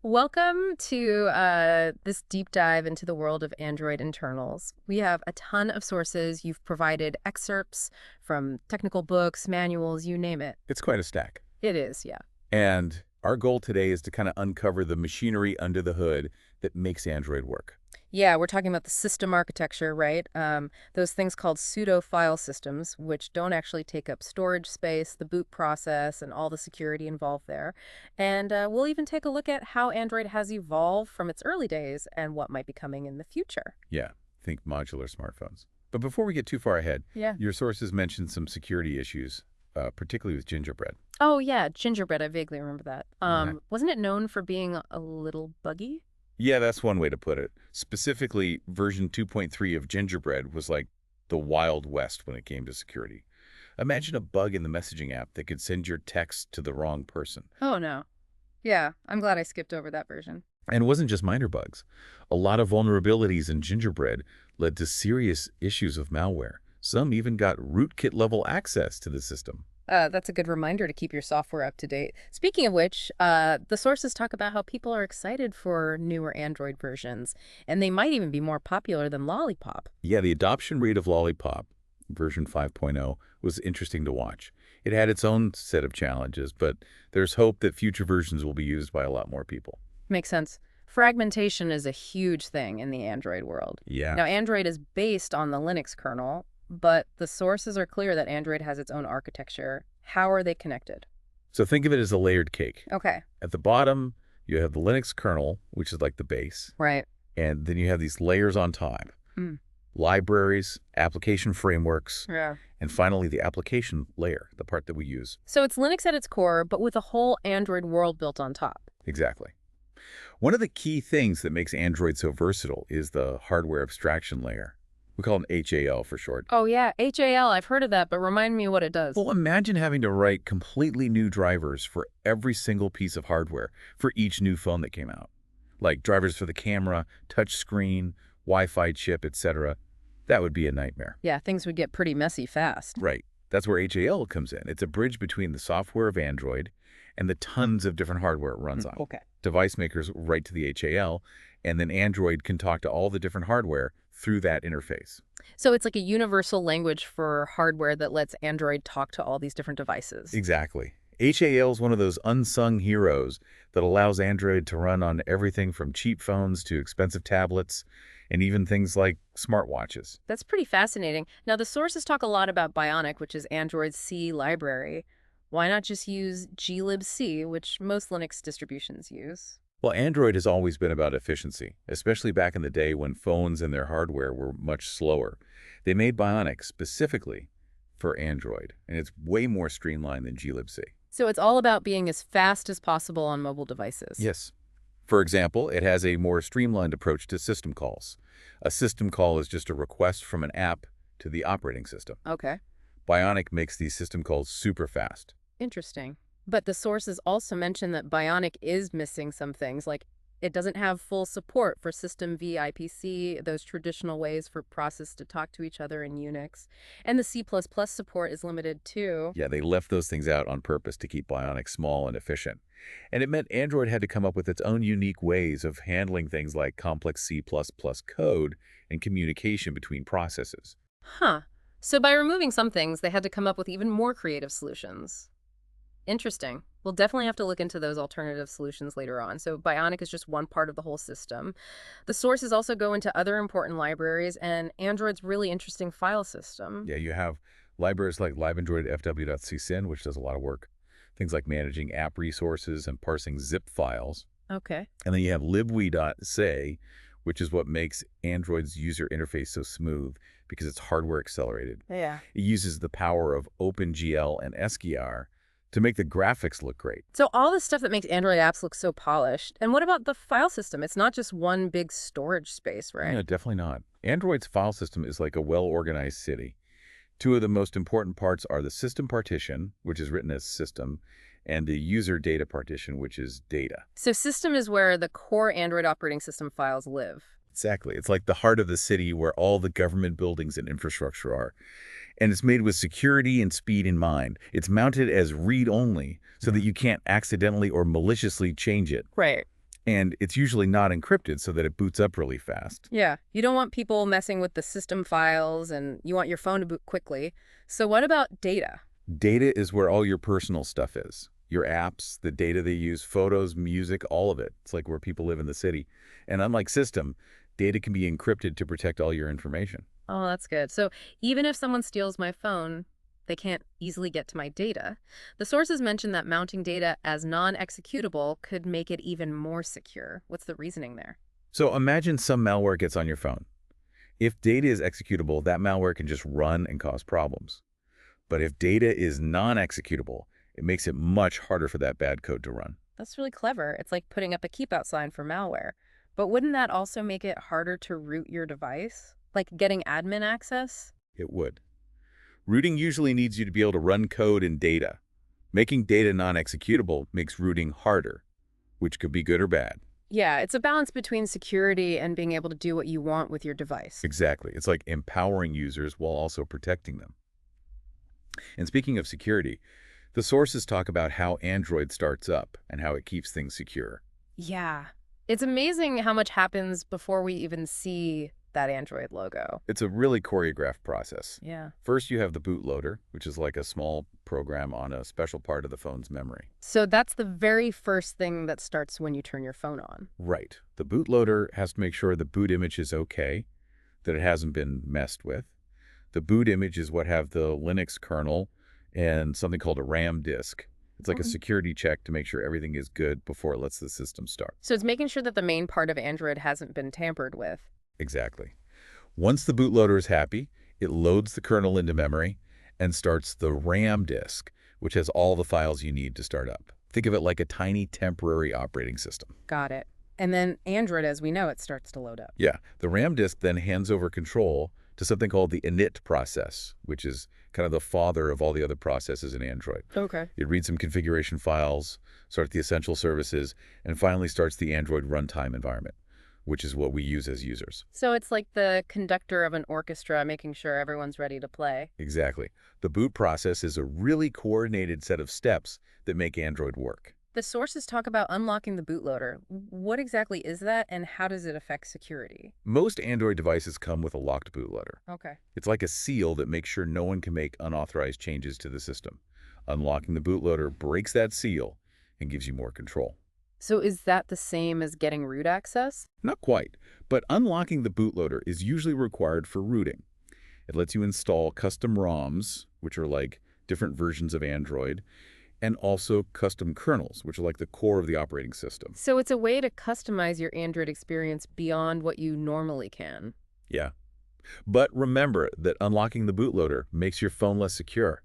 Welcome to this deep dive into the world of Android internals. We have a ton of sources. You've provided excerpts from technical books, manuals, you name it. It's quite a stack. It is, yeah. And our goal today is to kind of uncover the machinery under the hood that makes Android work. Yeah, we're talking about the system architecture, right? Those things called pseudo file systems, which don't actually take up storage space, the boot process, and all the security involved there. And we'll even take a look at how Android has evolved from its early days and what might be coming in the future. Yeah, think modular smartphones. But before we get too far ahead, Yeah. your sources mentioned some security issues, particularly with gingerbread. Oh, yeah, gingerbread. I vaguely remember that. Yeah. Wasn't it known for being a little buggy? Yeah, that's one way to put it. Specifically, version 2.3 of gingerbread was like the Wild West when it came to security. Imagine a bug in the messaging app that could send your text to the wrong person. Oh, no. Yeah, I'm glad I skipped over that version. And it wasn't just minor bugs. A lot of vulnerabilities in Gingerbread led to serious issues of malware. Some even got rootkit level access to the system. That's a good reminder to keep your software up to date. Speaking of which, the sources talk about how people are excited for newer Android versions, and they might even be more popular than Lollipop. Yeah, the adoption rate of Lollipop, version 5.0, was interesting to watch. It had its own set of challenges, but there's hope that future versions will be used by a lot more people. Makes sense. Fragmentation is a huge thing in the Android world. Yeah. Now, Android is based on the Linux kernel, but the sources are clear that Android has its own architecture. How are they connected? So think of it as a layered cake. Okay. At the bottom, you have the Linux kernel, which is like the base, Right. and then you have these layers on top. Hmm. Libraries, application frameworks, Yeah. and finally the application layer, the part that we use. So it's Linux at its core, but with a whole Android world built on top. Exactly. One of the key things that makes Android so versatile is the hardware abstraction layer. We call it HAL for short. Oh, yeah, HAL, I've heard of that, but remind me what it does. Well, imagine having to write completely new drivers for every single piece of hardware for each new phone that came out. Like drivers for the camera, touch screen, Wi-Fi chip, etc. That would be a nightmare. Yeah, things would get pretty messy fast. Right. That's where HAL comes in. It's a bridge between the software of Android and the tons of different hardware it runs on. Okay. Device makers write to the HAL, and then Android can talk to all the different hardware through that interface. So it's like a universal language for hardware that lets Android talk to all these different devices. Exactly. HAL is one of those unsung heroes that allows Android to run on everything from cheap phones to expensive tablets and even things like smartwatches. That's pretty fascinating. Now, the sources talk a lot about Bionic, which is Android's C library. Why not just use glibc, which most Linux distributions use? Well, Android has always been about efficiency, especially back in the day when phones and their hardware were much slower. They made Bionic specifically for Android, and it's way more streamlined than glibc. So it's all about being as fast as possible on mobile devices. Yes. For example, it has a more streamlined approach to system calls. A system call is just a request from an app to the operating system. Okay. Bionic makes these system calls super fast. Interesting. But the sources also mention that Bionic is missing some things, like it doesn't have full support for system VIPC, those traditional ways for processes to talk to each other in Unix. And the C++ support is limited too. Yeah, they left those things out on purpose to keep Bionic small and efficient. And it meant Android had to come up with its own unique ways of handling things like complex C++ code and communication between processes. Huh. So by removing some things, they had to come up with even more creative solutions. Interesting. We'll definitely have to look into those alternative solutions later on. So Bionic is just one part of the whole system. The sources also go into other important libraries and Android's really interesting file system. Yeah, you have libraries like libandroid.fw.csyn, which does a lot of work. Things like managing app resources and parsing zip files. Okay. And then you have libwe.say, which is what makes Android's user interface so smooth because it's hardware accelerated. Yeah. It uses the power of OpenGL and SGR to make the graphics look great. So all the stuff that makes Android apps look so polished. And what about the file system? It's not just one big storage space, right? No, definitely not. Android's file system is like a well-organized city. Two of the most important parts are the system partition, which is written as system, and the user data partition, which is data. So system is where the core Android operating system files live. Exactly. It's like the heart of the city where all the government buildings and infrastructure are. And it's made with security and speed in mind. It's mounted as read-only so that you can't accidentally or maliciously change it. Right. And it's usually not encrypted so that it boots up really fast. Yeah, you don't want people messing with the system files, and you want your phone to boot quickly. So what about data? Data is where all your personal stuff is. Your apps, the data they use, photos, music, all of it. It's like where people live in the city. And unlike system, data can be encrypted to protect all your information. Oh, that's good. So even if someone steals my phone, they can't easily get to my data. The sources mention that mounting data as non-executable could make it even more secure. What's the reasoning there? So imagine some malware gets on your phone. If data is executable, that malware can just run and cause problems. But if data is non-executable, it makes it much harder for that bad code to run. That's really clever. It's like putting up a keep out sign for malware. But wouldn't that also make it harder to root your device? Like getting admin access? It would. Rooting usually needs you to be able to run code and data. Making data non-executable makes rooting harder, which could be good or bad. Yeah, it's a balance between security and being able to do what you want with your device. Exactly. It's like empowering users while also protecting them. And speaking of security, the sources talk about how Android starts up and how it keeps things secure. Yeah. It's amazing how much happens before we even see that Android logo. It's a really choreographed process. Yeah. First, you have the bootloader, which is like a small program on a special part of the phone's memory. So that's the very first thing that starts when you turn your phone on. Right. The bootloader has to make sure the boot image is okay, that it hasn't been messed with. The boot image is what have the Linux kernel and something called a RAM disk. It's like a security check to make sure everything is good before it lets the system start. So it's making sure that the main part of Android hasn't been tampered with. Exactly. Once the bootloader is happy, it loads the kernel into memory and starts the RAM disk, which has all the files you need to start up. Think of it like a tiny temporary operating system. Got it. And then Android, as we know it, starts to load up. Yeah, the RAM disk then hands over control to something called the init process, which is kind of the father of all the other processes in Android. Okay. It reads some configuration files, starts the essential services, and finally starts the Android runtime environment, which is what we use as users. So it's like the conductor of an orchestra, making sure everyone's ready to play. Exactly. The boot process is a really coordinated set of steps that make Android work. The sources talk about unlocking the bootloader. What exactly is that, and how does it affect security? Most Android devices come with a locked bootloader. Okay. It's like a seal that makes sure no one can make unauthorized changes to the system. Unlocking the bootloader breaks that seal and gives you more control. So is that the same as getting root access? Not quite, but unlocking the bootloader is usually required for rooting. It lets you install custom ROMs, which are like different versions of Android, and also custom kernels, which are like the core of the operating system. So it's a way to customize your Android experience beyond what you normally can. Yeah. But remember that unlocking the bootloader makes your phone less secure.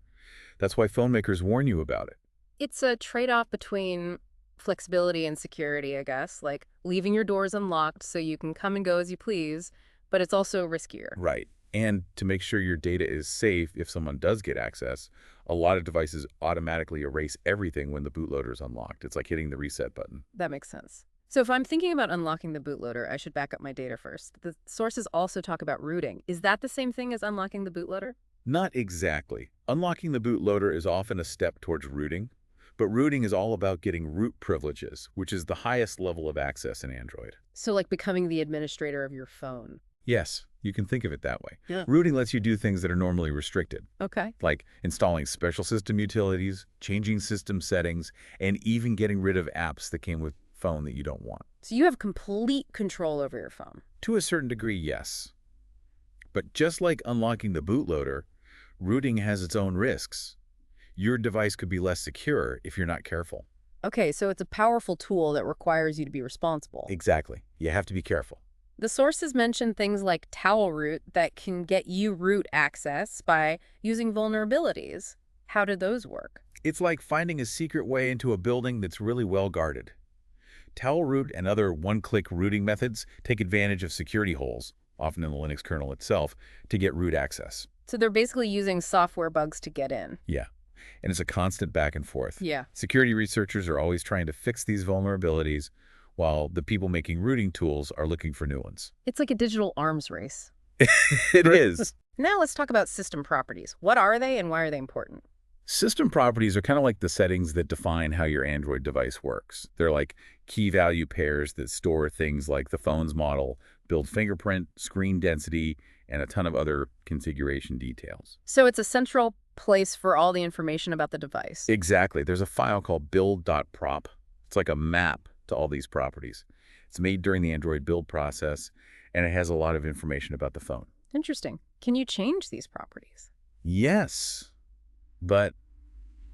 That's why phone makers warn you about it. It's a trade-off between flexibility and security, I guess, like leaving your doors unlocked so you can come and go as you please, but it's also riskier. Right. And to make sure your data is safe if someone does get access, a lot of devices automatically erase everything when the bootloader is unlocked. It's like hitting the reset button. That makes sense. So if I'm thinking about unlocking the bootloader, I should back up my data first. The sources also talk about rooting. Is that the same thing as unlocking the bootloader? Not exactly. Unlocking the bootloader is often a step towards rooting, but rooting is all about getting root privileges, which is the highest level of access in Android. So like becoming the administrator of your phone. Yes, you can think of it that way. Yeah. Rooting lets you do things that are normally restricted, Okay. like installing special system utilities, changing system settings, and even getting rid of apps that came with phone that you don't want. So you have complete control over your phone. To a certain degree, yes. But just like unlocking the bootloader, rooting has its own risks. Your device could be less secure if you're not careful. Okay, so it's a powerful tool that requires you to be responsible. Exactly. You have to be careful. The sources mention things like towel root that can get you root access by using vulnerabilities. How do those work? It's like finding a secret way into a building that's really well guarded. Towel root and other one-click rooting methods take advantage of security holes, often in the Linux kernel itself, to get root access. So they're basically using software bugs to get in. Yeah, and it's a constant back and forth. Yeah. Security researchers are always trying to fix these vulnerabilities, while the people making rooting tools are looking for new ones. It's like a digital arms race. It is. Now let's talk about system properties. What are they and why are they important? System properties are kind of like the settings that define how your Android device works. They're like key value pairs that store things like the phone's model, build fingerprint, screen density, and a ton of other configuration details. So it's a central place for all the information about the device. Exactly. There's a file called build.prop. It's like a map to all these properties. It's made during the Android build process, and it has a lot of information about the phone. Interesting. Can you change these properties? Yes, but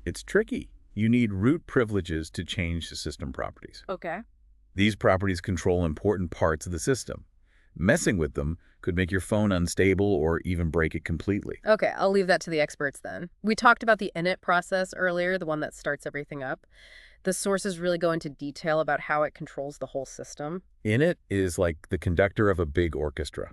it's tricky. You need root privileges to change the system properties. Okay. These properties control important parts of the system. Messing with them could make your phone unstable or even break it completely. Okay, I'll leave that to the experts then. We talked about the init process earlier, the one that starts everything up. The sources really go into detail about how it controls the whole system. Init is like the conductor of a big orchestra.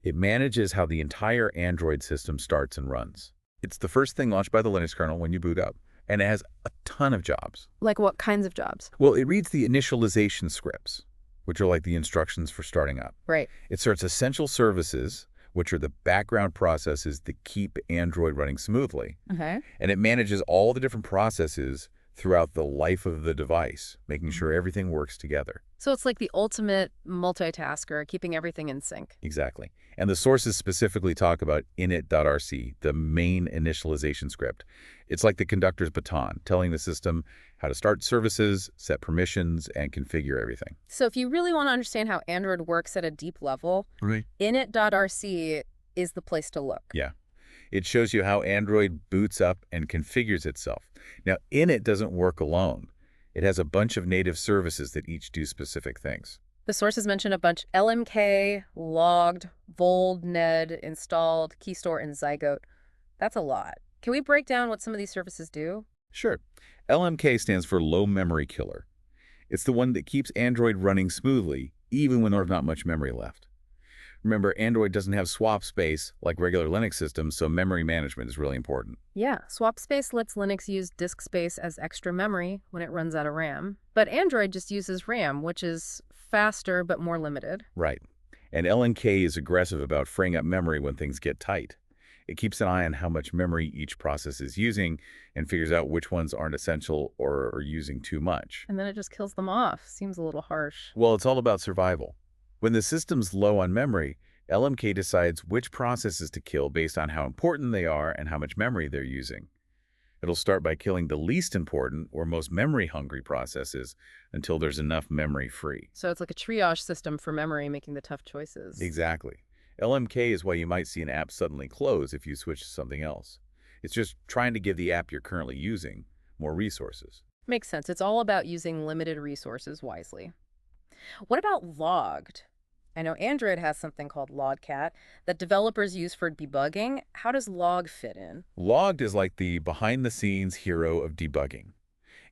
It manages how the entire Android system starts and runs. It's the first thing launched by the Linux kernel when you boot up, and it has a ton of jobs. Like what kinds of jobs? Well, it reads the initialization scripts, which are like the instructions for starting up. Right. It starts essential services, which are the background processes that keep Android running smoothly. Okay. And it manages all the different processes throughout the life of the device, making sure everything works together. So it's like the ultimate multitasker, keeping everything in sync. Exactly. And the sources specifically talk about init.rc, the main initialization script. It's like the conductor's baton, telling the system how to start services, set permissions, and configure everything. So if you really want to understand how Android works at a deep level, Right. init.rc is the place to look. Yeah. It shows you how Android boots up and configures itself. Now, init doesn't work alone. It has a bunch of native services that each do specific things. The sources mention a bunch: LMK, logged, vold, ned, installed, keystore, and zygote. That's a lot. Can we break down what some of these services do? Sure. LMK stands for Low Memory Killer. It's the one that keeps Android running smoothly, even when there's not much memory left. Remember, Android doesn't have swap space like regular Linux systems, so memory management is really important. Yeah, swap space lets Linux use disk space as extra memory when it runs out of RAM. But Android just uses RAM, which is faster but more limited. Right. And LNK is aggressive about freeing up memory when things get tight. It keeps an eye on how much memory each process is using and figures out which ones aren't essential or are using too much. And then it just kills them off. Seems a little harsh. Well, it's all about survival. When the system's low on memory, LMK decides which processes to kill based on how important they are and how much memory they're using. It'll start by killing the least important or most memory-hungry processes until there's enough memory free. So it's like a triage system for memory, making the tough choices. Exactly. LMK is why you might see an app suddenly close if you switch to something else. It's just trying to give the app you're currently using more resources. Makes sense. It's all about using limited resources wisely. What about logged? I know Android has something called Logcat that developers use for debugging. How does log fit in? Logged is like the behind-the-scenes hero of debugging.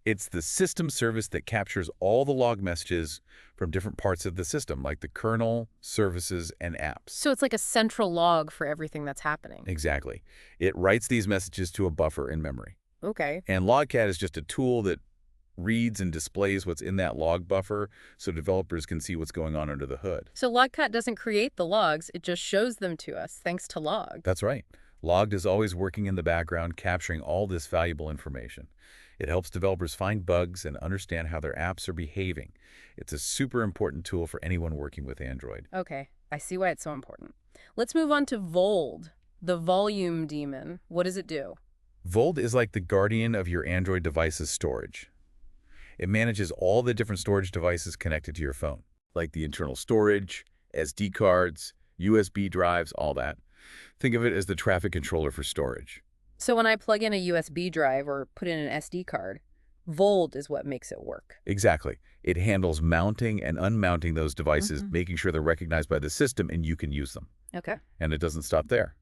It's the system service that captures all the log messages from different parts of the system, like the kernel, services, and apps. So it's like a central log for everything that's happening. Exactly. It writes these messages to a buffer in memory. Okay. And Logcat is just a tool that reads and displays what's in that log buffer so developers can see what's going on under the hood. So Logcat doesn't create the logs, it just shows them to us thanks to log. That's right. Logged is always working in the background, capturing all this valuable information. It helps developers find bugs and understand how their apps are behaving. It's a super important tool for anyone working with Android. Okay, I see why it's so important. Let's move on to Vold, the volume daemon. What does it do? Vold is like the guardian of your Android device's storage. It manages all the different storage devices connected to your phone, like the internal storage, SD cards, USB drives, all that. Think of it as the traffic controller for storage. So when I plug in a USB drive or put in an SD card, Vold is what makes it work. Exactly. It handles mounting and unmounting those devices, making sure they're recognized by the system and you can use them. Okay. And it doesn't stop there.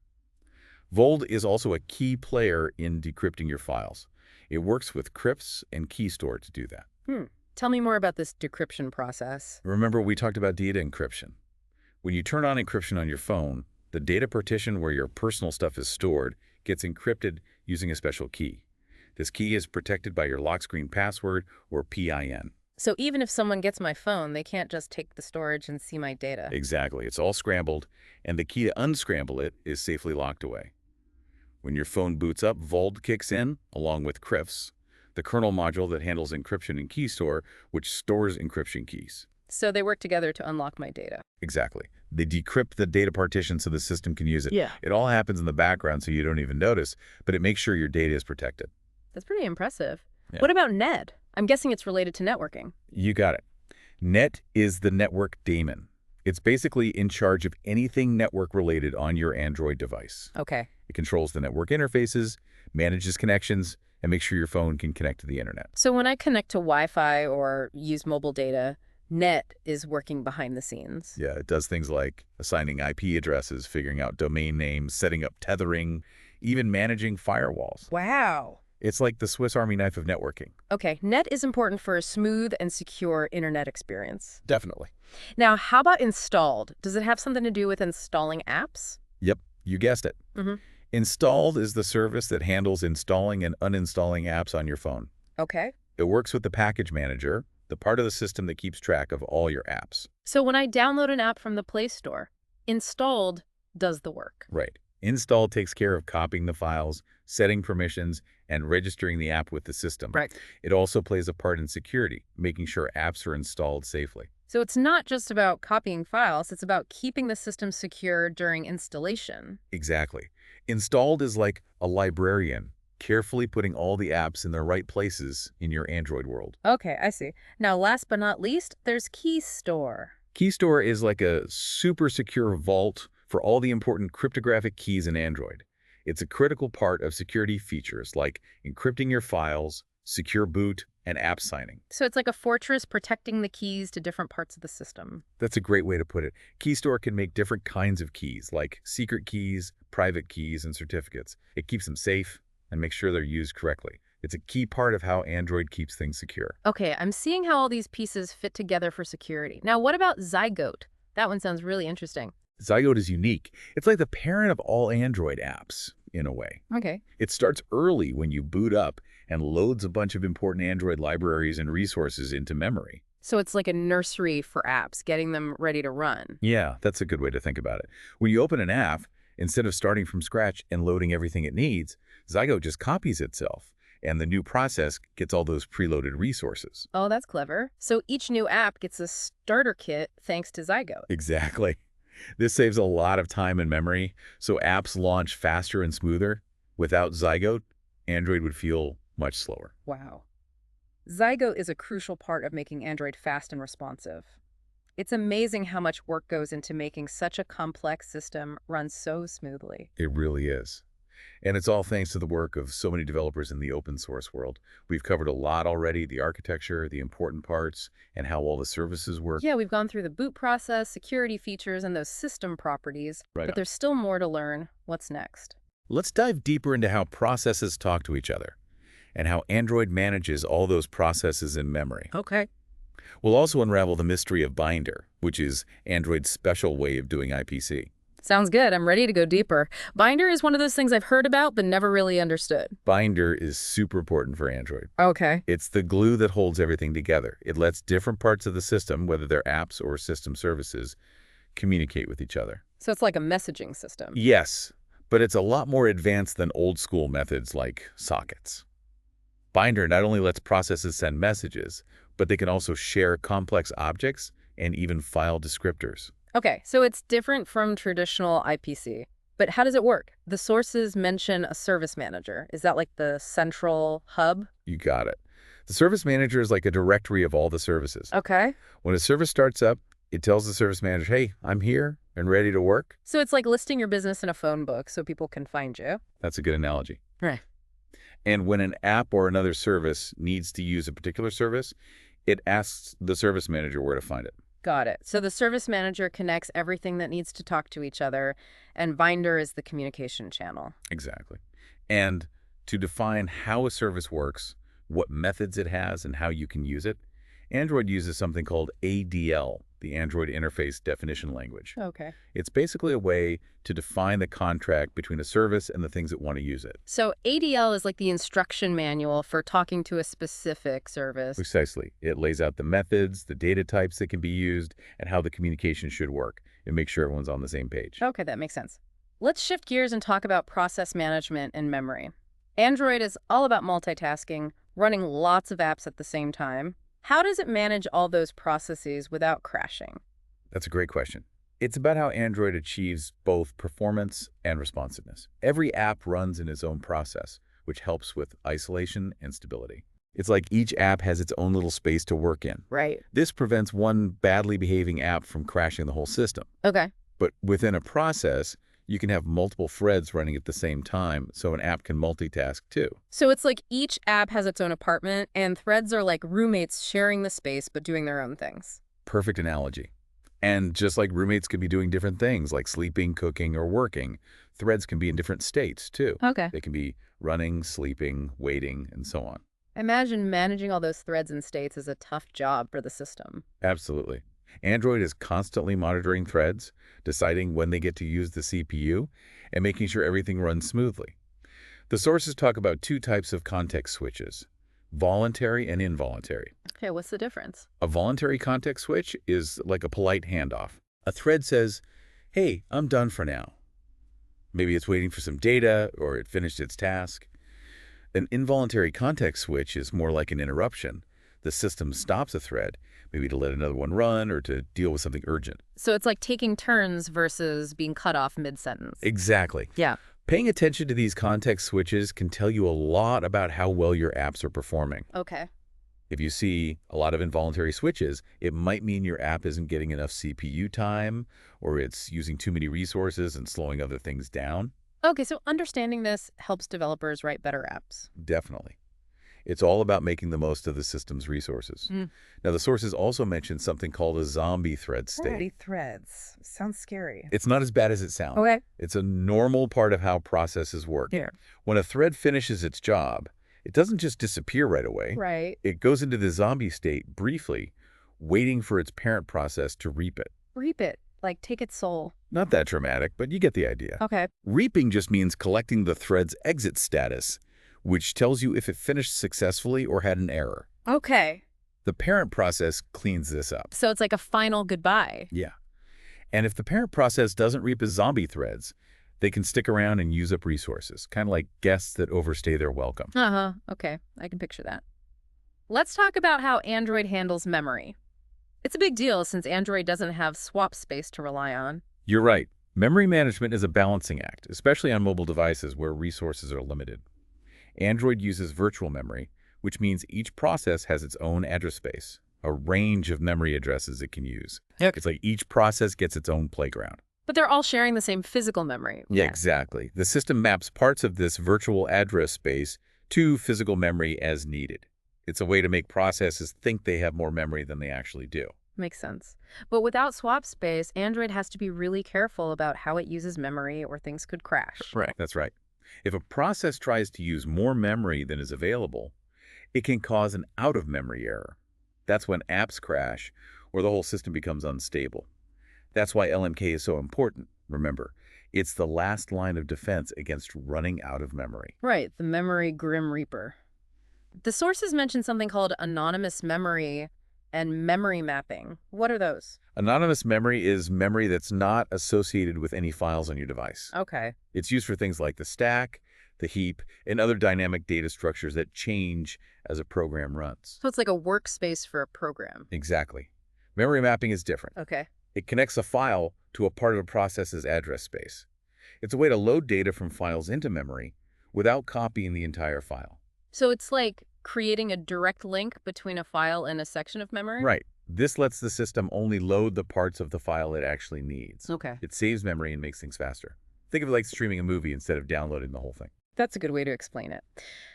Vold is also a key player in decrypting your files. It works with crypts and keystore to do that. Tell me more about this decryption process. Remember, we talked about data encryption. When you turn on encryption on your phone, the data partition where your personal stuff is stored gets encrypted using a special key. This key is protected by your lock screen password or PIN. So even if someone gets my phone, they can't just take the storage and see my data. Exactly. It's all scrambled, and the key to unscramble it is safely locked away. When your phone boots up, Vault kicks in, along with CRIFs, the kernel module that handles encryption and key store, which stores encryption keys. So they work together to unlock my data. Exactly. They decrypt the data partition so the system can use it. Yeah. It all happens in the background so you don't even notice, but it makes sure your data is protected. That's pretty impressive. Yeah. What about NED? I'm guessing it's related to networking. You got it. Net is the network daemon. It's basically in charge of anything network-related on your Android device. Okay. It controls the network interfaces, manages connections, and makes sure your phone can connect to the internet. So when I connect to Wi-Fi or use mobile data, Net is working behind the scenes. Yeah, it does things like assigning IP addresses, figuring out domain names, setting up tethering, even managing firewalls. Wow. It's like the Swiss Army knife of networking. Okay, Net is important for a smooth and secure internet experience. Definitely. Now, how about installed? Does it have something to do with installing apps? Yep, you guessed it. Mm-hmm. Installed is the service that handles installing and uninstalling apps on your phone. Okay. It works with the package manager, the part of the system that keeps track of all your apps. So when I download an app from the Play Store, installed does the work. Right. Install takes care of copying the files, setting permissions, and registering the app with the system. Right. It also plays a part in security, making sure apps are installed safely. So it's not just about copying files, it's about keeping the system secure during installation. Exactly. Installed is like a librarian, carefully putting all the apps in their right places in your Android world. Okay, I see. Now, last but not least, there's Key Store. Key Store is like a super secure vault for all the important cryptographic keys in Android. It's a critical part of security features like encrypting your files, secure boot, and app signing. So it's like a fortress protecting the keys to different parts of the system. That's a great way to put it. Key Store can make different kinds of keys, like secret keys, private keys, and certificates. It keeps them safe and makes sure they're used correctly. It's a key part of how Android keeps things secure. Okay, I'm seeing how all these pieces fit together for security. Now, what about Zygote? That one sounds really interesting. Zygote is unique. It's like the parent of all Android apps, in a way. Okay. It starts early when you boot up and loads a bunch of important Android libraries and resources into memory. So it's like a nursery for apps, getting them ready to run. Yeah, that's a good way to think about it. When you open an app, instead of starting from scratch and loading everything it needs, Zygote just copies itself, and the new process gets all those preloaded resources. Oh, that's clever. So each new app gets a starter kit thanks to Zygote. Exactly. This saves a lot of time and memory, so apps launch faster and smoother. Without Zygote, Android would feel much slower. Wow. Zygote is a crucial part of making Android fast and responsive. It's amazing how much work goes into making such a complex system run so smoothly. It really is. And it's all thanks to the work of so many developers in the open source world. We've covered a lot already, the architecture, the important parts, and how all the services work. Yeah, we've gone through the boot process, security features, and those system properties, Right but on. there's still more to learn. What's next? Let's dive deeper into how processes talk to each other and how Android manages all those processes in memory. Okay. We'll also unravel the mystery of Binder, which is Android's special way of doing IPC. Sounds good. I'm ready to go deeper. Binder is one of those things I've heard about but never really understood. Binder is super important for Android. Okay. It's the glue that holds everything together. It lets different parts of the system, whether they're apps or system services, communicate with each other. So it's like a messaging system. Yes, but it's a lot more advanced than old-school methods like sockets. Binder not only lets processes send messages, but they can also share complex objects and even file descriptors. Okay, so it's different from traditional IPC. But how does it work? The sources mention a service manager. Is that like the central hub? You got it. The service manager is like a directory of all the services. Okay. When a service starts up, it tells the service manager, hey, I'm here and ready to work. So it's like listing your business in a phone book so people can find you. That's a good analogy. Right. And when an app or another service needs to use a particular service, it asks the service manager where to find it. Got it. So the service manager connects everything that needs to talk to each other, and Binder is the communication channel. Exactly. And to define how a service works, what methods it has, and how you can use it, Android uses something called ADL, the Android Interface Definition Language. Okay. It's basically a way to define the contract between a service and the things that want to use it. So ADL is like the instruction manual for talking to a specific service. Precisely. It lays out the methods, the data types that can be used, and how the communication should work. It makes sure everyone's on the same page. Okay, that makes sense. Let's shift gears and talk about process management and memory. Android is all about multitasking, running lots of apps at the same time. How does it manage all those processes without crashing? That's a great question. It's about how Android achieves both performance and responsiveness. Every app runs in its own process, which helps with isolation and stability. It's like each app has its own little space to work in. Right. This prevents one badly behaving app from crashing the whole system. Okay. But within a process, you can have multiple threads running at the same time, so an app can multitask too. So it's like each app has its own apartment, and threads are like roommates sharing the space but doing their own things. Perfect analogy. And just like roommates could be doing different things like sleeping, cooking, or working, threads can be in different states too. Okay. They can be running, sleeping, waiting, and so on. Imagine managing all those threads and states is a tough job for the system. Absolutely. Android is constantly monitoring threads, deciding when they get to use the CPU, and making sure everything runs smoothly. The sources talk about two types of context switches, voluntary and involuntary. Okay, what's the difference? A voluntary context switch is like a polite handoff. A thread says, "Hey, I'm done for now." Maybe it's waiting for some data or it finished its task. An involuntary context switch is more like an interruption. The system stops a thread, maybe to let another one run or to deal with something urgent. So it's like taking turns versus being cut off mid-sentence. Exactly. Yeah. Paying attention to these context switches can tell you a lot about how well your apps are performing. Okay. If you see a lot of involuntary switches, it might mean your app isn't getting enough CPU time, or it's using too many resources and slowing other things down. Okay, so understanding this helps developers write better apps. Definitely. It's all about making the most of the system's resources. Mm. Now, the sources also mention something called a zombie thread state. Already threads. Sounds scary. It's not as bad as it sounds. Okay. It's a normal part of how processes work. Yeah. When a thread finishes its job, it doesn't just disappear right away. Right. It goes into the zombie state briefly, waiting for its parent process to reap it. Reap it. Like take its soul. Not that dramatic, but you get the idea. Okay. Reaping just means collecting the thread's exit status, which tells you if it finished successfully or had an error. Okay. The parent process cleans this up. So it's like a final goodbye. Yeah. And if the parent process doesn't reap as zombie threads, they can stick around and use up resources, kind of like guests that overstay their welcome. Uh-huh. Okay. I can picture that. Let's talk about how Android handles memory. It's a big deal since Android doesn't have swap space to rely on. You're right. Memory management is a balancing act, especially on mobile devices where resources are limited. Android uses virtual memory, which means each process has its own address space, a range of memory addresses it can use. Yep. It's like each process gets its own playground. But they're all sharing the same physical memory. Yeah, exactly. The system maps parts of this virtual address space to physical memory as needed. It's a way to make processes think they have more memory than they actually do. Makes sense. But without swap space, Android has to be really careful about how it uses memory or things could crash. Right. That's right. If a process tries to use more memory than is available, it can cause an out-of-memory error. That's when apps crash or the whole system becomes unstable. That's why LMK is so important. Remember, it's the last line of defense against running out of memory. Right, the memory grim reaper. The sources mention something called anonymous memory and memory mapping. What are those? Anonymous memory is memory that's not associated with any files on your device. Okay. It's used for things like the stack, the heap, and other dynamic data structures that change as a program runs. So it's like a workspace for a program. Exactly. Memory mapping is different. Okay. It connects a file to a part of a process's address space. It's a way to load data from files into memory without copying the entire file. So it's like creating a direct link between a file and a section of memory? Right. This lets the system only load the parts of the file it actually needs. Okay. It saves memory and makes things faster. Think of it like streaming a movie instead of downloading the whole thing. That's a good way to explain it.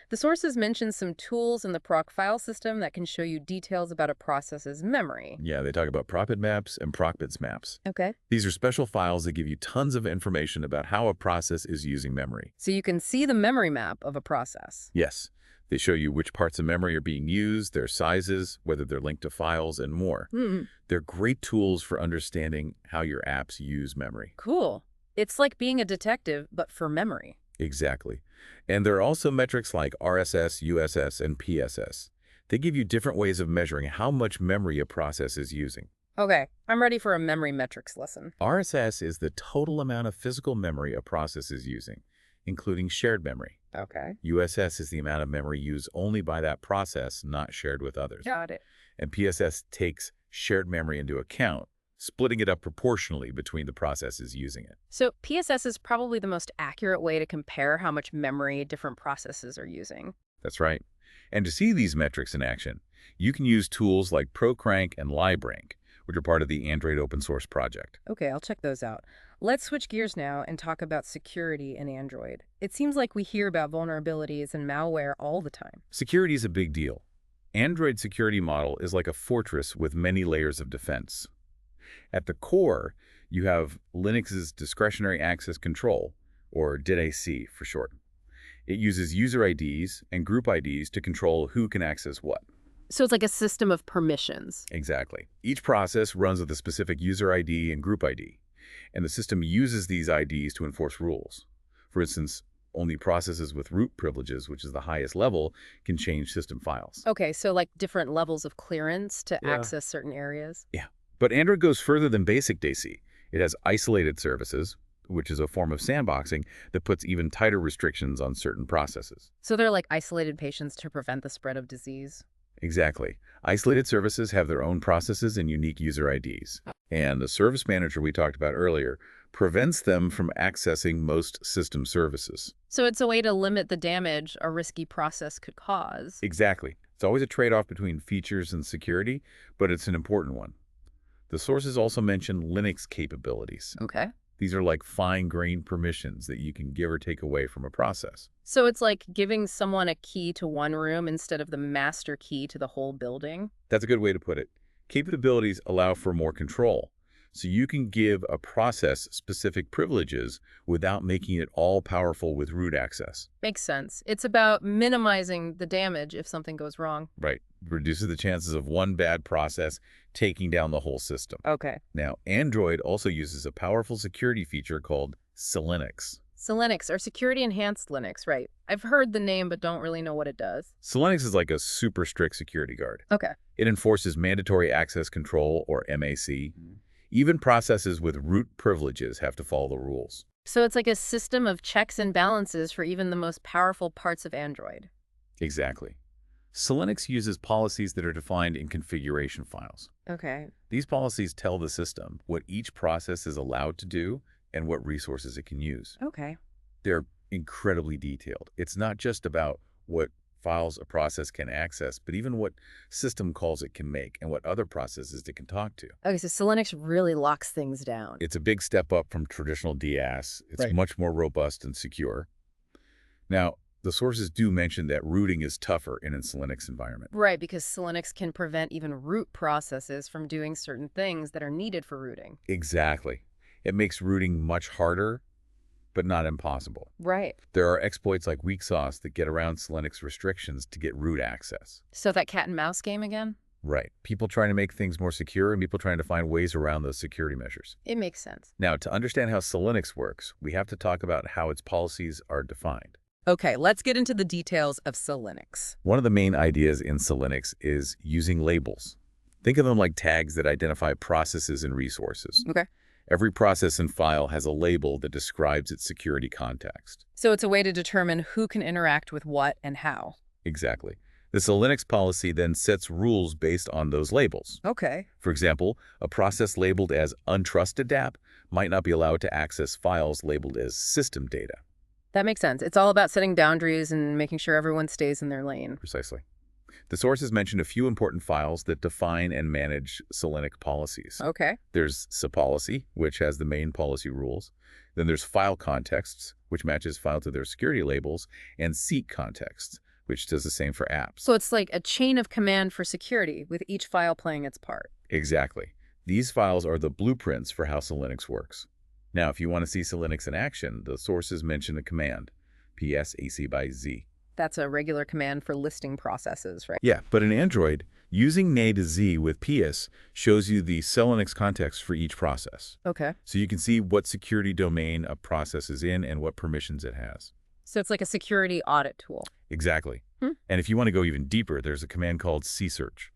The sources mention some tools in the proc file system that can show you details about a process's memory. Yeah, they talk about propit maps and procbits maps. Okay. These are special files that give you tons of information about how a process is using memory. So you can see the memory map of a process. Yes, they show you which parts of memory are being used, their sizes, whether they're linked to files, and more. They're great tools for understanding how your apps use memory. Cool. It's like being a detective, but for memory. Exactly. And there are also metrics like RSS, USS, and PSS. They give you different ways of measuring how much memory a process is using. Okay, I'm ready for a memory metrics lesson. RSS is the total amount of physical memory a process is using, including shared memory. Okay. USS is the amount of memory used only by that process, not shared with others. Got it. And PSS takes shared memory into account, splitting it up proportionally between the processes using it. So PSS is probably the most accurate way to compare how much memory different processes are using. That's right. And to see these metrics in action, you can use tools like ProCrank and LibRank, which are part of the Android open source project. Okay, I'll check those out. Let's switch gears now and talk about security in Android. It seems like we hear about vulnerabilities and malware all the time. Security is a big deal. Android's security model is like a fortress with many layers of defense. At the core, you have Linux's discretionary access control, or DAC for short. It uses user IDs and group IDs to control who can access what. So it's like a system of permissions. Exactly. Each process runs with a specific user ID and group ID, and the system uses these IDs to enforce rules. For instance, only processes with root privileges, which is the highest level, can change system files. Okay, so like different levels of clearance to Yeah. access certain areas. Yeah. But Android goes further than basic DAC. It has isolated services, which is a form of sandboxing that puts even tighter restrictions on certain processes. So they're like isolated patients to prevent the spread of disease. Exactly. Isolated services have their own processes and unique user IDs. And the service manager we talked about earlier prevents them from accessing most system services. So it's a way to limit the damage a risky process could cause. Exactly. It's always a trade-off between features and security, but it's an important one. The sources also mention Linux capabilities. Okay. These are like fine-grained permissions that you can give or take away from a process. So it's like giving someone a key to one room instead of the master key to the whole building? That's a good way to put it. Capabilities allow for more control, so you can give a process specific privileges without making it all-powerful with root access. Makes sense. It's about minimizing the damage if something goes wrong. Right. Reduces the chances of one bad process taking down the whole system. Okay. Now, Android also uses a powerful security feature called Linux. Linux, or security-enhanced Linux, right. I've heard the name but don't really know what it does. Linux is like a super strict security guard. Okay. It enforces mandatory access control, or MAC. Even processes with root privileges have to follow the rules. So it's like a system of checks and balances for even the most powerful parts of Android. Exactly. Linux uses policies that are defined in configuration files. Okay. These policies tell the system what each process is allowed to do and what resources it can use. Okay. They're incredibly detailed. It's not just about what files a process can access, but even what system calls it can make and what other processes it can talk to. Okay, so Linux really locks things down. It's a big step up from traditional DAS. It's Right. much more robust and secure. Now, the sources do mention that rooting is tougher in its Linux environment. Right, because Linux can prevent even root processes from doing certain things that are needed for rooting. Exactly. It makes rooting much harder, but not impossible. Right. There are exploits like weak sauce that get around Linux restrictions to get root access. So that cat and mouse game again? Right. People trying to make things more secure and people trying to find ways around those security measures. It makes sense. Now, to understand how Linux works, we have to talk about how its policies are defined. Okay, let's get into the details of Linux. One of the main ideas in Linux is using labels. Think of them like tags that identify processes and resources. Okay. Every process and file has a label that describes its security context. So it's a way to determine who can interact with what and how. Exactly. The Linux policy then sets rules based on those labels. Okay. For example, a process labeled as untrusted app might not be allowed to access files labeled as system data. That makes sense. It's all about setting boundaries and making sure everyone stays in their lane. Precisely. The sources mentioned a few important files that define and manage Linux policies. Okay. There's policy, which has the main policy rules. Then there's file contexts, which matches file to their security labels, and seek contexts, which does the same for apps. So it's like a chain of command for security, with each file playing its part. Exactly. These files are the blueprints for how Linux works. Now, if you want to see Linux in action, the sources mention a command, ps ac by z. That's a regular command for listing processes, right? Yeah, but in Android, using nay to z with ps shows you the Linux context for each process. Okay. So you can see what security domain a process is in and what permissions it has. So it's like a security audit tool. Exactly. Hmm. And if you want to go even deeper, there's a command called csearch.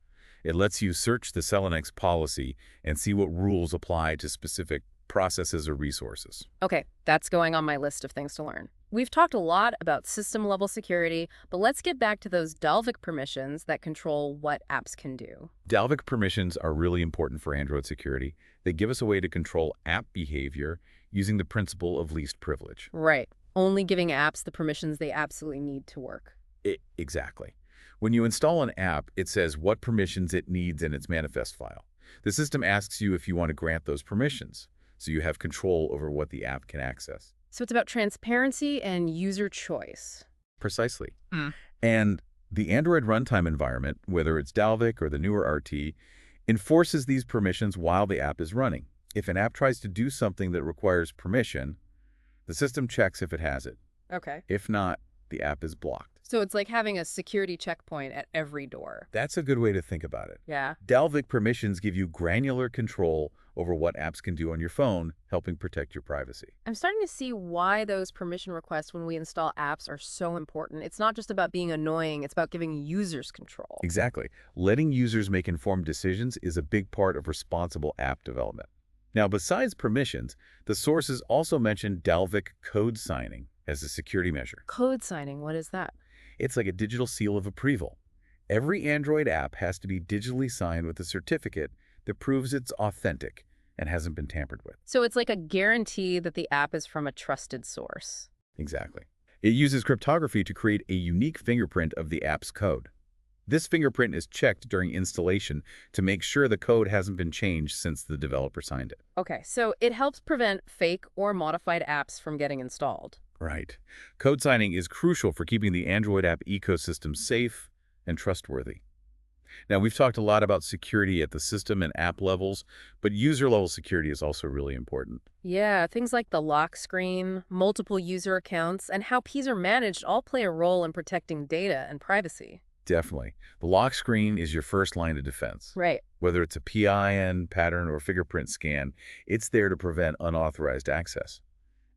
It lets you search the Selenex policy and see what rules apply to specific processes or resources. Okay, that's going on my list of things to learn. We've talked a lot about system-level security, but let's get back to those Dalvik permissions that control what apps can do. Dalvik permissions are really important for Android security. They give us a way to control app behavior using the principle of least privilege. Right. Only giving apps the permissions they absolutely need to work. Exactly. When you install an app, it says what permissions it needs in its manifest file. The system asks you if you want to grant those permissions, so you have control over what the app can access. So it's about transparency and user choice. Precisely. And the Android runtime environment, whether it's Dalvik or the newer RT, enforces these permissions while the app is running. If an app tries to do something that requires permission, the system checks if it has it. Okay. If not, the app is blocked. So it's like having a security checkpoint at every door. That's a good way to think about it. Yeah. Dalvik permissions give you granular control over what apps can do on your phone, helping protect your privacy. I'm starting to see why those permission requests when we install apps are so important. It's not just about being annoying, it's about giving users control. Exactly. Letting users make informed decisions is a big part of responsible app development. Now, besides permissions, the sources also mention Dalvik code signing as a security measure. Code signing, what is that? It's like a digital seal of approval. Every Android app has to be digitally signed with a certificate that proves it's authentic and hasn't been tampered with. So it's like a guarantee that the app is from a trusted source. Exactly. It uses cryptography to create a unique fingerprint of the app's code. This fingerprint is checked during installation to make sure the code hasn't been changed since the developer signed it. Okay, so it helps prevent fake or modified apps from getting installed. Right. Code signing is crucial for keeping the Android app ecosystem safe and trustworthy. Now, we've talked a lot about security at the system and app levels, but user-level security is also really important. Yeah, things like the lock screen, multiple user accounts, and how keys are managed all play a role in protecting data and privacy. Definitely. The lock screen is your first line of defense. Right. Whether it's a PIN, pattern, or fingerprint scan, it's there to prevent unauthorized access.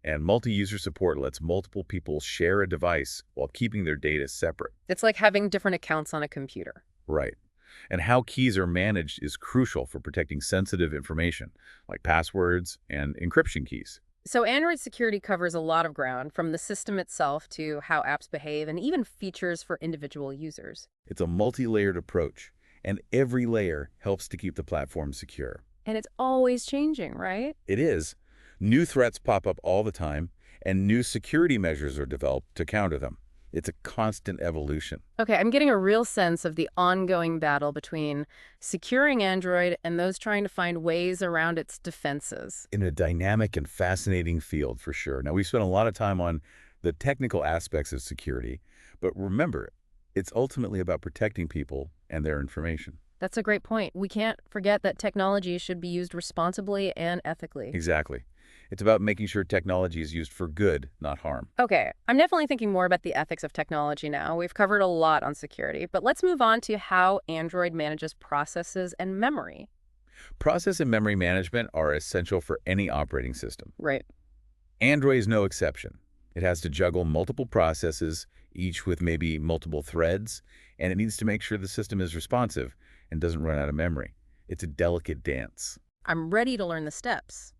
And multi-user support lets multiple people share a device while keeping their data separate. It's like having different accounts on a computer. Right. And how keys are managed is crucial for protecting sensitive information, like passwords and encryption keys. So Android security covers a lot of ground, from the system itself to how apps behave and even features for individual users. It's a multi-layered approach, and every layer helps to keep the platform secure. And it's always changing, right? It is. New threats pop up all the time, and new security measures are developed to counter them. It's a constant evolution. Okay, I'm getting a real sense of the ongoing battle between securing Android and those trying to find ways around its defenses. In a dynamic and fascinating field, for sure. Now, we spent a lot of time on the technical aspects of security, but remember, it's ultimately about protecting people and their information. That's a great point. We can't forget that technology should be used responsibly and ethically. Exactly. It's about making sure technology is used for good, not harm. Okay, I'm definitely thinking more about the ethics of technology now. We've covered a lot on security, but let's move on to how Android manages processes and memory. Process and memory management are essential for any operating system. Right. Android is no exception. It has to juggle multiple processes, each with maybe multiple threads, and it needs to make sure the system is responsive and doesn't run out of memory. It's a delicate dance. I'm ready to learn the steps.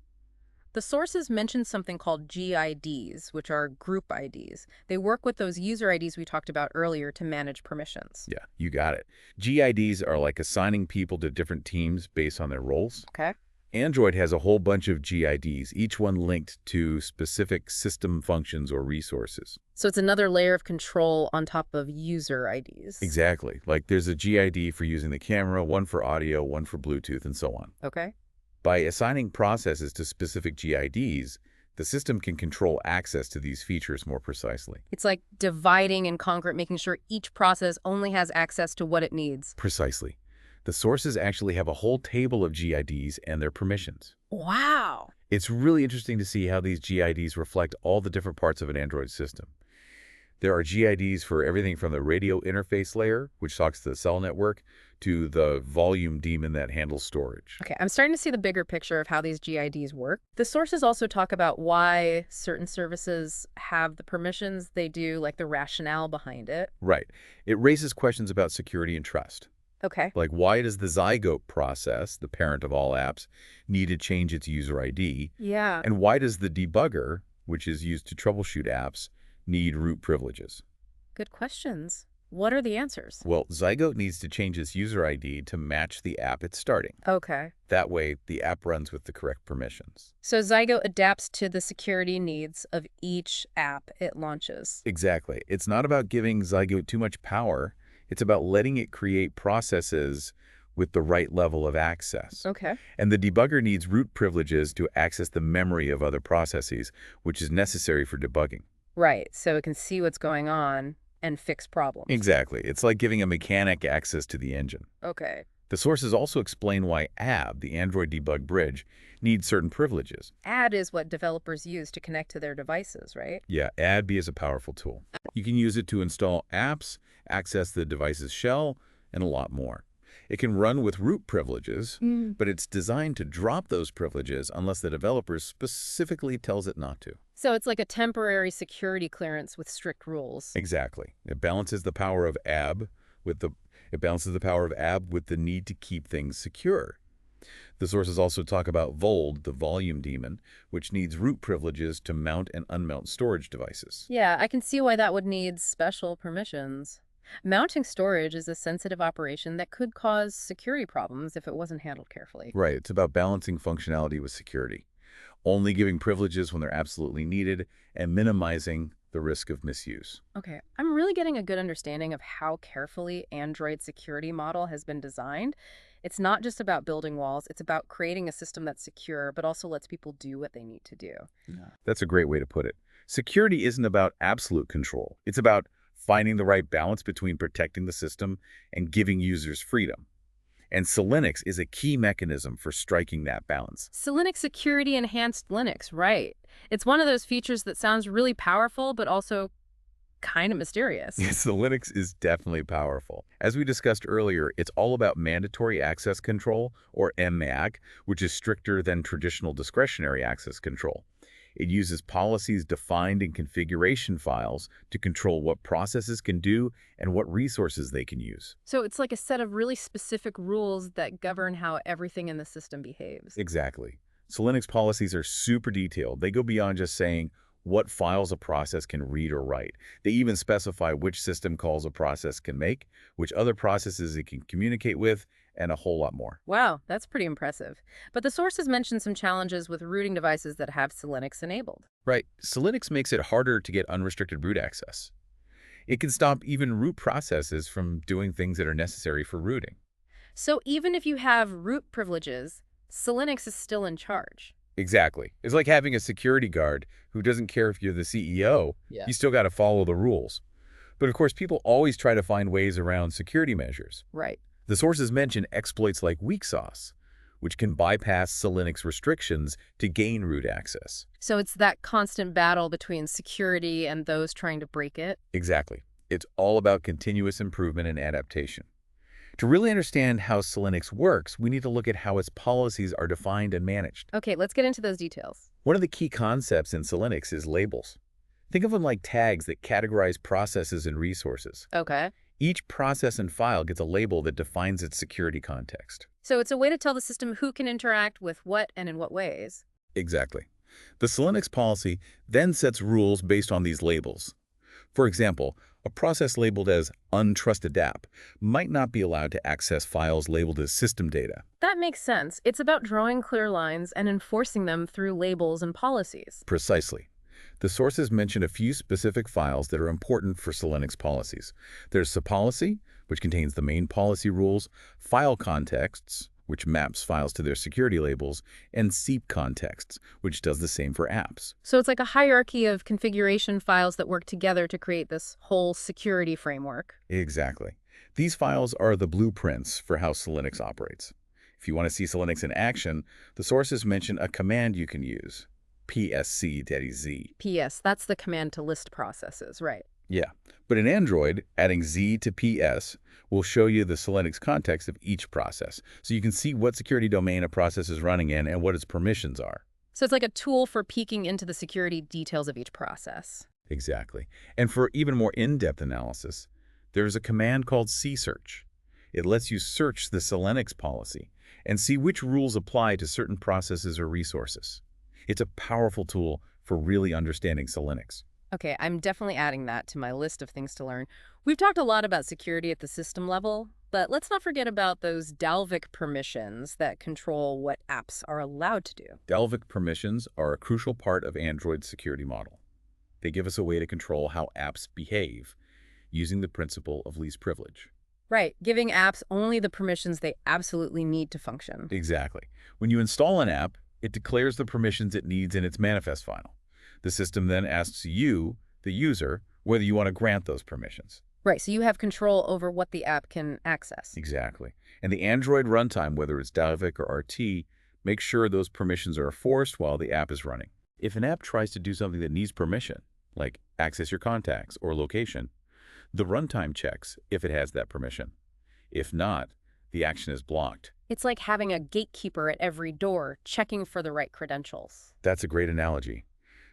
The sources mention something called GIDs, which are group IDs. They work with those user IDs we talked about earlier to manage permissions. Yeah, you got it. GIDs are like assigning people to different teams based on their roles. Okay. Android has a whole bunch of GIDs, each one linked to specific system functions or resources. So it's another layer of control on top of user IDs. Exactly. Like there's a GID for using the camera, one for audio, one for Bluetooth, and so on. Okay. By assigning processes to specific GIDs, the system can control access to these features more precisely. It's like dividing and conquering, making sure each process only has access to what it needs. Precisely. The sources actually have a whole table of GIDs and their permissions. Wow. It's really interesting to see how these GIDs reflect all the different parts of an Android system. There are GIDs for everything from the radio interface layer, which talks to the cell network, to the volume daemon that handles storage. Okay, I'm starting to see the bigger picture of how these GIDs work. The sources also talk about why certain services have the permissions they do, like the rationale behind it. Right. It raises questions about security and trust. Okay. Like, why does the Zygote process, the parent of all apps, need to change its user ID? Yeah. And why does the debugger, which is used to troubleshoot apps, need root privileges? Good questions. What are the answers? Well, Zygote needs to change its user ID to match the app it's starting. Okay. That way, the app runs with the correct permissions. So Zygote adapts to the security needs of each app it launches. Exactly. It's not about giving Zygote too much power. It's about letting it create processes with the right level of access. Okay. And the debugger needs root privileges to access the memory of other processes, which is necessary for debugging. Right. So it can see what's going on and fix problems. Exactly. It's like giving a mechanic access to the engine. Okay. The sources also explain why AB, the Android debug bridge, needs certain privileges. Add is what developers use to connect to their devices, right? Yeah, ADB is a powerful tool. You can use it to install apps, access the device's shell, and a lot more. It can run with root privileges, but it's designed to drop those privileges unless the developer specifically tells it not to. So it's like a temporary security clearance with strict rules. Exactly. It balances the power of AB with the need to keep things secure. The sources also talk about Vold, the volume daemon, which needs root privileges to mount and unmount storage devices. Yeah, I can see why that would need special permissions. Mounting storage is a sensitive operation that could cause security problems if it wasn't handled carefully. Right, it's about balancing functionality with security, only giving privileges when they're absolutely needed, and minimizing the risk of misuse. Okay, I'm really getting a good understanding of how carefully Android's security model has been designed. It's not just about building walls, it's about creating a system that's secure, but also lets people do what they need to do. That's a great way to put it. Security isn't about absolute control. It's about finding the right balance between protecting the system and giving users freedom. And Linux is a key mechanism for striking that balance. Linux Security Enhanced Linux, right. It's one of those features that sounds really powerful, but also kind of mysterious. Yes, Linux is definitely powerful. As we discussed earlier, it's all about mandatory access control, or MAC, which is stricter than traditional discretionary access control. It uses policies defined in configuration files to control what processes can do and what resources they can use. So it's like a set of really specific rules that govern how everything in the system behaves. Exactly. So Linux policies are super detailed. They go beyond just saying what files a process can read or write. They even specify which system calls a process can make, which other processes it can communicate with, and a whole lot more. Wow, that's pretty impressive. But the sources mention some challenges with rooting devices that have Linux enabled. Right. So Linux makes it harder to get unrestricted root access. It can stop even root processes from doing things that are necessary for rooting. So even if you have root privileges, Linux is still in charge. Exactly. It's like having a security guard who doesn't care if you're the CEO. Yeah. You still got to follow the rules. But of course, people always try to find ways around security measures. Right. The sources mention exploits like weak sauce, which can bypass Linux restrictions to gain root access. So it's that constant battle between security and those trying to break it? Exactly. It's all about continuous improvement and adaptation. To really understand how Linux works, we need to look at how its policies are defined and managed. Okay, let's get into those details. One of the key concepts in Linux is labels. Think of them like tags that categorize processes and resources. Okay. Each process and file gets a label that defines its security context. So it's a way to tell the system who can interact with what and in what ways. Exactly. The Linux policy then sets rules based on these labels. For example, a process labeled as untrusted app might not be allowed to access files labeled as system data. That makes sense. It's about drawing clear lines and enforcing them through labels and policies. Precisely. The sources mention a few specific files that are important for Linux policies. There's policy, which contains the main policy rules, file contexts, which maps files to their security labels, and SEEP contexts, which does the same for apps. So it's like a hierarchy of configuration files that work together to create this whole security framework. Exactly. These files are the blueprints for how Linux operates. If you want to see Linux in action, the sources mention a command you can use, psc-z. PS, that's the command to list processes, right? Yeah, but in Android, adding Z to PS will show you the Linux context of each process, so you can see what security domain a process is running in and what its permissions are. So it's like a tool for peeking into the security details of each process. Exactly. And for even more in-depth analysis, there's a command called csearch. It lets you search the Linux policy and see which rules apply to certain processes or resources. It's a powerful tool for really understanding Linux. Okay, I'm definitely adding that to my list of things to learn. We've talked a lot about security at the system level, but let's not forget about those Dalvik permissions that control what apps are allowed to do. Dalvik permissions are a crucial part of Android's security model. They give us a way to control how apps behave using the principle of least privilege. Right, giving apps only the permissions they absolutely need to function. Exactly. When you install an app, it declares the permissions it needs in its manifest file. The system then asks you, the user, whether you want to grant those permissions. Right, so you have control over what the app can access. Exactly. And the Android runtime, whether it's Dalvik or RT, makes sure those permissions are enforced while the app is running. If an app tries to do something that needs permission, like access your contacts or location, the runtime checks if it has that permission. If not, the action is blocked. It's like having a gatekeeper at every door, checking for the right credentials. That's a great analogy.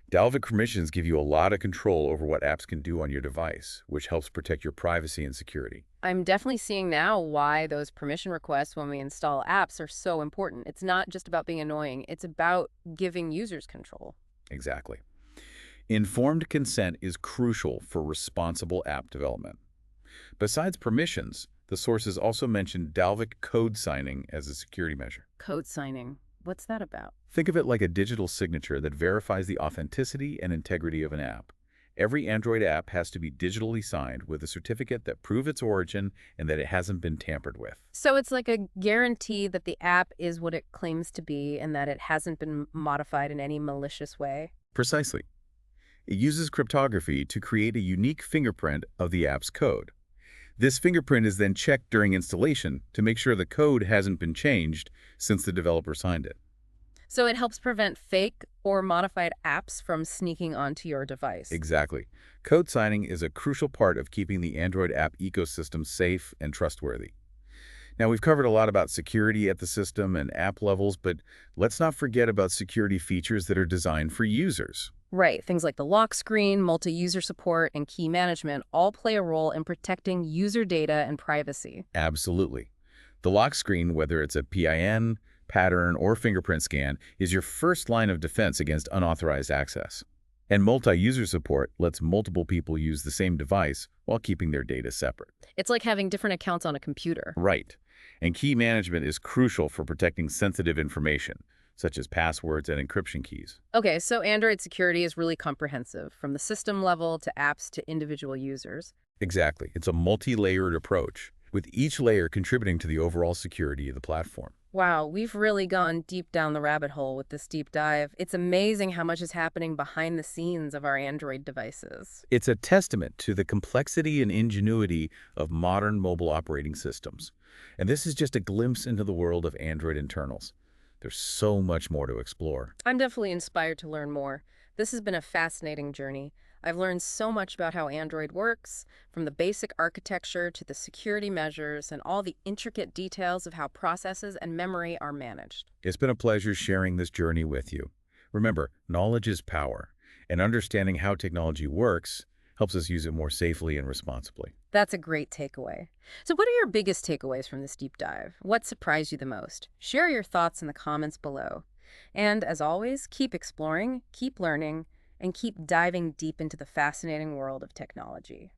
Dalvik permissions give you a lot of control over what apps can do on your device, which helps protect your privacy and security. I'm definitely seeing now why those permission requests when we install apps are so important. It's not just about being annoying, it's about giving users control. Exactly. Informed consent is crucial for responsible app development. Besides permissions, the sources also mentioned Dalvik code signing as a security measure. Code signing. What's that about? Think of it like a digital signature that verifies the authenticity and integrity of an app. Every Android app has to be digitally signed with a certificate that proves its origin and that it hasn't been tampered with. So it's like a guarantee that the app is what it claims to be and that it hasn't been modified in any malicious way. Precisely. It uses cryptography to create a unique fingerprint of the app's code. This fingerprint is then checked during installation to make sure the code hasn't been changed since the developer signed it. So it helps prevent fake or modified apps from sneaking onto your device. Exactly. Code signing is a crucial part of keeping the Android app ecosystem safe and trustworthy. Now, we've covered a lot about security at the system and app levels, but let's not forget about security features that are designed for users. Right. Things like the lock screen, multi-user support, and key management all play a role in protecting user data and privacy. Absolutely. The lock screen, whether it's a PIN, pattern, or fingerprint scan, is your first line of defense against unauthorized access. And multi-user support lets multiple people use the same device while keeping their data separate. It's like having different accounts on a computer. Right. And key management is crucial for protecting sensitive information, such as passwords and encryption keys. Okay, so Android security is really comprehensive, from the system level to apps to individual users. Exactly. It's a multi-layered approach, with each layer contributing to the overall security of the platform. Wow, we've really gone deep down the rabbit hole with this deep dive. It's amazing how much is happening behind the scenes of our Android devices. It's a testament to the complexity and ingenuity of modern mobile operating systems. And this is just a glimpse into the world of Android internals. There's so much more to explore. I'm definitely inspired to learn more. This has been a fascinating journey. I've learned so much about how Android works, from the basic architecture to the security measures and all the intricate details of how processes and memory are managed. It's been a pleasure sharing this journey with you. Remember, knowledge is power, and understanding how technology works helps us use it more safely and responsibly. That's a great takeaway. So what are your biggest takeaways from this deep dive? What surprised you the most? Share your thoughts in the comments below. And as always, keep exploring, keep learning, and keep diving deep into the fascinating world of technology.